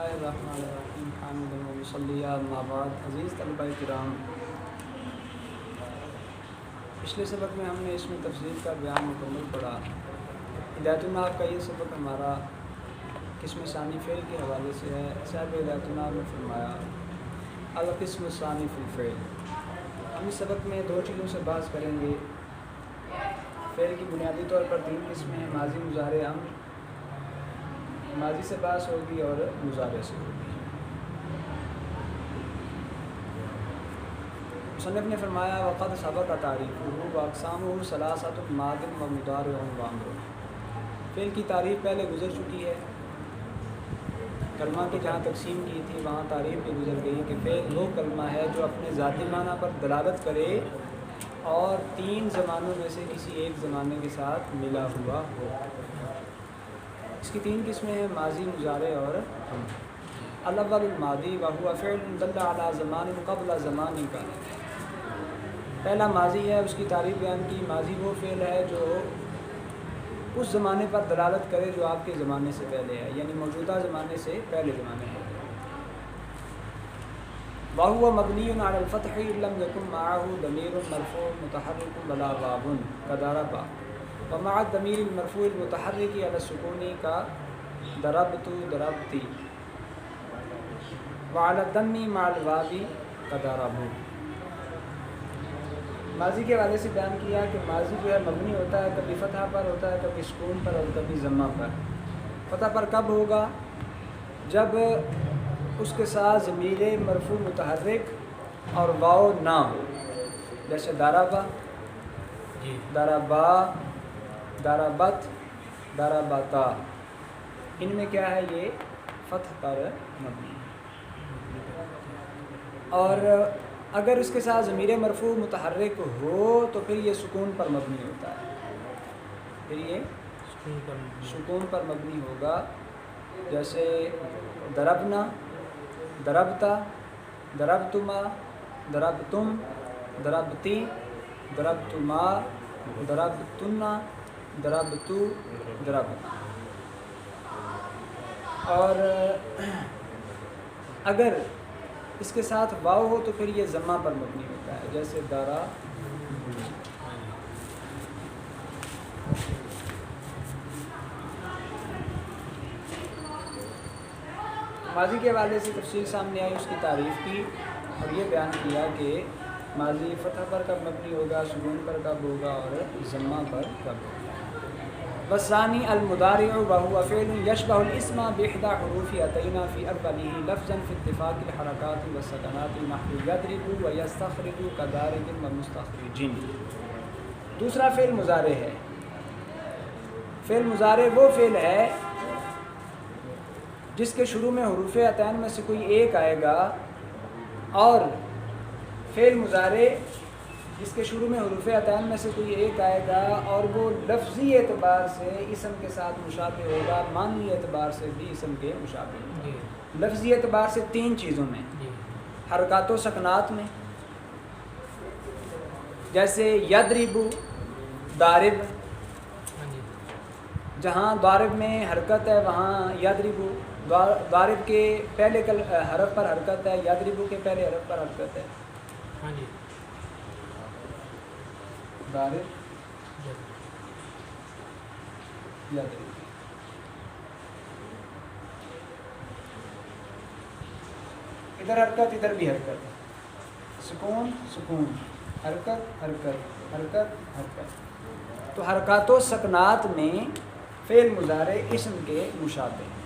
اللہ الرحمن الرحیم حامد و مصلی اما بعد. عزیز طلبہ کرام، پچھلے سبق میں ہم نے اس میں تفصیل کا بیان مکمل پڑھا. ہدایت الناب کا یہ سبق ہمارا قسم ثانی فعل کے حوالے سے ہے. صاحب ہدایت الناب نے فرمایا القسم الثانی فی الفعل. ہم اس سبق میں دو چیزوں سے بحث کریں گے. فعل کی بنیادی طور پر تین قسمیں ہیں: ماضی، مضارع، امر. ماضی سے بحث ہوگی اور مضارع سے ہوگی. مصنف نے فرمایا وقد سبق تعریفہ واقسامہ ثلاثۃ ماض و مضارع و امر. فعل کی تعریف پہلے گزر چکی ہے. کلمہ کی جہاں تقسیم کی تھی وہاں تعریف بھی گزر گئی کہ فعل وہ کلمہ ہے جو اپنے ذاتی معنی پر دلالت کرے اور تین زمانوں میں سے کسی ایک زمانے کے ساتھ ملا ہوا ہو. اس کی تین قسمیں ہیں: ماضی، مضارع اور امر. الاول الماضی وهو فعل دل على زمان قبل زمان کا. پہلا ماضی ہے، اس کی تعریف بیان کی. ماضی وہ فعل ہے جو اس زمانے پر دلالت کرے جو آپ کے زمانے سے پہلے ہے، یعنی موجودہ زمانے سے پہلے زمانے میں. وهو مبنی على الفتح لم يكن معه ضمیر مرفوع متحرک ولا واو كضرب، ومع الضمیر المرفوع المتحرک على السکون کا ضربت ضربتی، وعلى الضم مع الواو كضربوا. ماضی کے حوالے سے بیان کیا کہ ماضی جو ہے مبنی ہوتا ہے، کبھی فتح پر ہوتا ہے، کبھی سکون پر اور کبھی ضمہ پر. فتح پر کب ہوگا؟ جب اس کے ساتھ ضمیر مرفوع متحرک اور واو نہ ہو. جیسے ضربا، ضربا، ضربت، ضربتا. ان میں کیا ہے؟ یہ فتح پر مبنی. اور اگر اس کے ساتھ ضمیر مرفوع متحرک ہو تو پھر یہ سکون پر مبنی ہوتا ہے. پھر یہ سکون پر مبنی ہوگا. جیسے ضربنا، ضربتا، ضربتما، ضربتم، ضربتی، ضربتما، ضربتنا، ضربتو، ضربنا. اور اگر اس کے ساتھ واو ہو تو پھر یہ ضمہ پر مبنی ہوتا ہے. جیسے دارا. ماضی کے حوالے سے تفصیل سامنے آئی، اس کی تعریف کی اور یہ بیان کیا کہ ماضی فتح پر کب مبنی ہوگا، سکون پر کب ہوگا اور ضمہ پر کب ہوگا. والثانی المضارع وهو فعل يشبه الاسم بإحدى حروف أتينا في أوله لفظا في اتفاق الحركات والسكنات نحو يضرب ويستخرج كضارب ومستخرج. دوسرا فعل مضارع ہے. فعل مضارع وہ فعل ہے جس کے شروع میں حروف عطین میں سے کوئی ایک آئے گا، اور فعل مضارع جس کے شروع میں حروف عطین میں سے کوئی ایک آئے گا اور وہ لفظی اعتبار سے اسم کے ساتھ مشابہ ہوگا، معنی اعتبار سے بھی اسم کے مشابہ ہوگا. لفظی اعتبار سے تین چیزوں میں: حرکات و سکنات میں، جیسے یضرب، ضارب. جہاں ضارب میں حرکت ہے وہاں یضرب. ضارب کے پہلے حرف پر حرکت ہے، یضرب کے پہلے حرف پر حرکت ہے. ضارب، یضرب. ادھر حرکت، ادھر بھی حرکت. سکون، سکون، حرکت، حرکت، حرکت، حرکت. تو حرکات و سکنات میں فعل مضارع اسم کے مشابہ ہیں.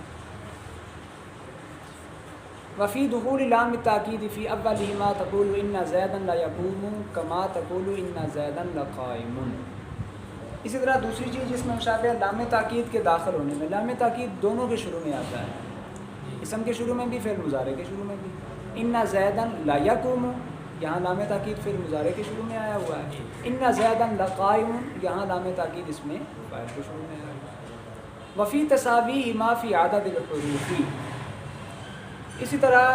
وفی دخول لام التاکید فی اولہما تقول ان زیدا لا یقوم کما تقول ان زیدا لقائم. اسی طرح دوسری چیز جس میں مشابہ ہے لام تاکید کے داخل ہونے میں. لام تاکید دونوں کے شروع میں آتا ہے، اسم کے شروع میں بھی، فعل مضارع کے شروع میں بھی. ان زیدا لا یقوم، یہاں لام تاکید فعل مضارع کے شروع میں آیا ہوا ہے. ان زیدا لقائم، یہاں لام تاکید اس میں فاعل کے شروع میں آیا ہوا ہے. وفی تساویہما فی عدد الحروف. اسی طرح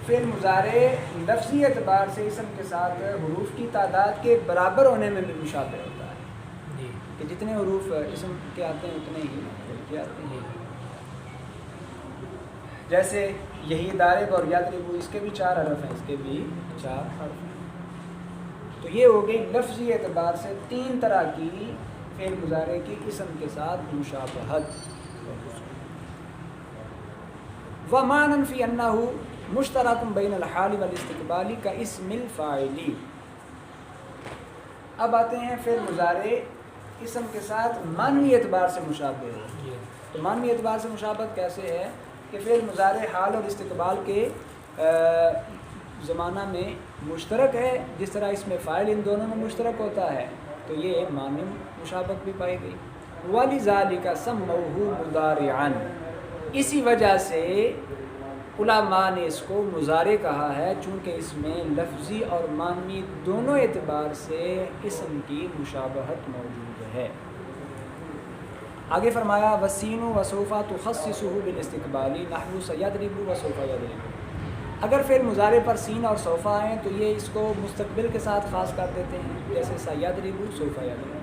فعل مضارع لفظی اعتبار سے اسم کے ساتھ حروف کی تعداد کے برابر ہونے میں بھی مشابہ ہوتا ہے کہ جتنے حروف اسم کے آتے ہیں اتنے ہی فعل کے آتے ہیں. جیسے یہی دارب اور یضرب، اس کے بھی 4 حرف ہیں، اس کے بھی 4 حرف ہیں۔ تو یہ ہو گئی لفظی اعتبار سے 3 طرح کی فعل مضارع کی اسم کے ساتھ مشابہت۔ وَمَعْنًا فِي أَنَّهُ مُشْتَرَكٌ بَيْنَ الْحَالِ وَالِاسْتِقْبَالِ كَاسْمِ الْفَاعِلِ۔ اب آتے ہیں فعل مضارع اسم کے ساتھ معنوی اعتبار سے مشابہ ہو۔ تو معنوی اعتبار سے مشابہت کیسے ہے کہ فعل مضارع حال اور استقبال کے زمانہ میں مشترک ہے، جس طرح اس میں فاعل ان دونوں میں مشترک ہوتا ہے، تو یہ معنوی مشابہت بھی پائی گئی۔ وَلِذَلِكَ سَمَّوْهُ مُضَارِعًا، اسی وجہ سے علماء نے اس کو مضارع کہا ہے، چونکہ اس میں لفظی اور معنوی دونوں اعتبار سے اسم کی مشابہت موجود ہے۔ آگے فرمایا وَالسِّينُ وَسَوْفَ تُخَصِّصُهُ بِالِاسْتِقْبَالِ نَحْوُ سَيَضْرِبُ وَسَوْفَ يَضْرِبُ۔ اگر فعل مضارع پر سین اور سوف آئیں تو یہ اس کو مستقبل کے ساتھ خاص کر دیتے ہیں، جیسے سَيَضْرِبُ سَوْفَ يَضْرِبُ۔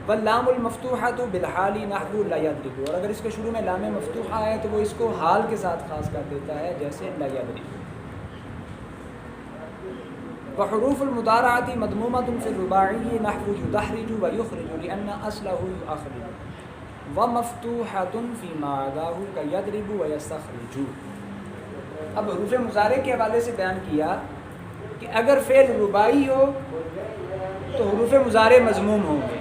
وَاللَّامُ الْمَفْتُوحَةُ بِالْحَالِ نَحْوُ لَا يَضْرِبُ، اور اگر اس کے شروع میں لام مفتوحہ ہے تو وہ اس کو حال کے ساتھ خاص کر دیتا ہے، جیسے لا يضرب۔ وحروف المضارعة مضمومة في الرباعي نحو يدحرج ويخرج لأن أصله يخرج، ومفتوحة فيما عداه كيضرب ويستخرج۔ اب حروف مضارع کے حوالے سے بیان کیا کہ اگر فعل رباعی ہو تو حروف مضارع مضموم ہوں گے،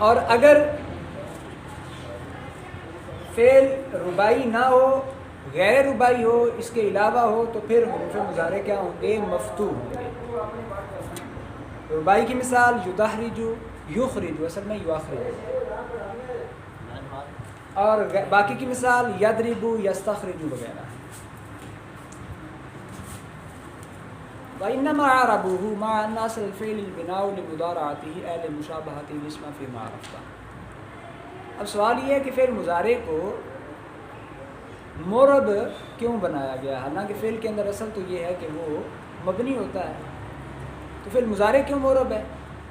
اور اگر فعل رباعی نہ ہو، غیر رباعی ہو، اس کے علاوہ ہو، تو پھر حروف مضارع کیا ہوں گے؟ مفتوح ہوں گے۔ رباعی کی مثال یدحرج، یخرج، اصل میں یخرج، اور باقی کی مثال یضرب، یستخرج وغیرہ۔ وَإِنَّمَا عَرَبُوهُ مَعَ أَنَّ أَصْلَ الْفِعْلِ الْبِنَاءُ لِمُضَارَعَتِهِ أَيْ لِمُشَابَهَةِ الْاسْمِ فِيمَا عَرَفْتَ۔ اب سوال یہ ہے کہ فعل مضارع کو مورب کیوں بنایا گیا؟ حالانکہ فعل کے اندر اصل تو یہ ہے کہ وہ مبنی ہوتا ہے، تو فعل مضارع کیوں مورب ہے؟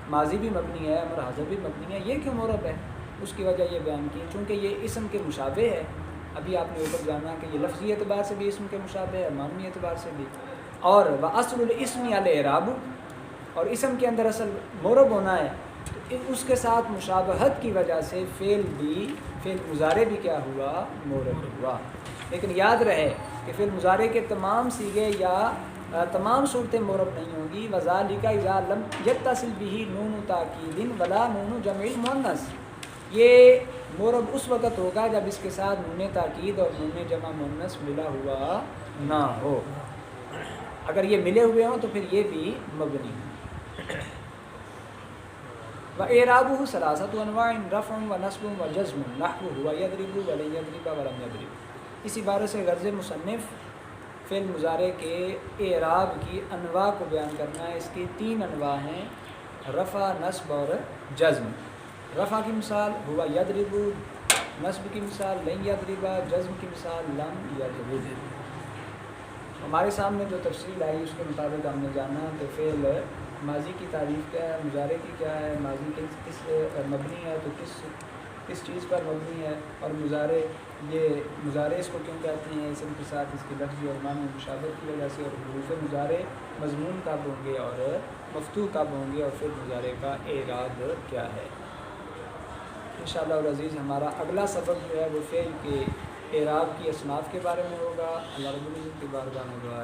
ماضی بھی مبنی ہے، امر حاضر بھی مبنی ہے، یہ کیوں مورب ہے؟ اس کی وجہ یہ بیان کی چونکہ یہ اسم کے مشابہ ہے۔ ابھی آپ نے اوپر جانا کہ یہ لفظی اعتبار سے بھی اسم کے مشابہ ہے، معنوی اعتبار سے بھی، اور وَأَصْلُ الْإِسْمِ الْإِعْرَابُ، اور اسم کے اندر اصل مورب ہونا ہے، تو اس کے ساتھ مشابہت کی وجہ سے فعل مضارع بھی کیا ہوا؟ مورب ہوا۔ لیکن یاد رہے کہ فعل مضارع کے تمام صیغے یا تمام صورتیں مورب نہیں ہوں گی۔ وَذَلِكَ إِذَا لَمْ يَتَّصِلْ بِهِ نُونُ تَأْکِیدٍ وَلَا نُونُ جَمْعِ الْمُؤَنَّثِ، یہ مورب اس وقت ہوگا جب اس کے ساتھ نون تاکید اور نون جمع مؤنث ملا ہوا نہ ہو۔ اگر یہ ملے ہوئے ہوں تو پھر یہ بھی مبنی ہے۔ وَإِعْرَابُهُ ثَلَاثَةُ أَنْوَاعٍ رَفْعٌ وَنَصْبٌ وَجَزْمٌ نَحْوُ هُوَ يَضْرِبُ وَلَن يَضْرِبَ وَلَمْ يَضْرِبْ۔ اس عبارت سے غرض مصنف فعل مضارع کے اعراب کی انواع کو بیان کرنا ہے۔ اس کی 3 انواع ہیں، رفع، نصب اور جزم۔ رفع کی مثال ہوا یضرب، نصب کی مثال لن یضرب، جزم کی مثال لم یضرب۔ ہمارے سامنے جو تفصیل آئی اس کے مطابق ہم نے جانا کہ فعل ماضی کی تعریف کیا ہے، مضارع کی کیا ہے، ماضی کس مبنی ہے تو کس چیز پر مبنی ہے، اور مضارع اس کو کیوں کہتے ہیں، اسم کے ساتھ اس کی لفظی اور معنی مشابہت کی وجہ سے، اور حروف مضارع مضمون کب ہوں گے اور مفتوح کب ہوں گے، اور پھر مضارع کا اعراب کیا ہے۔ انشاءاللہ العزیز ہمارا اگلا سبق جو ہے وہ فعل کے اعراب کی اصناف کے بارے میں ہوگا۔ اللہ رب العزت کی بارگاہ میں دعا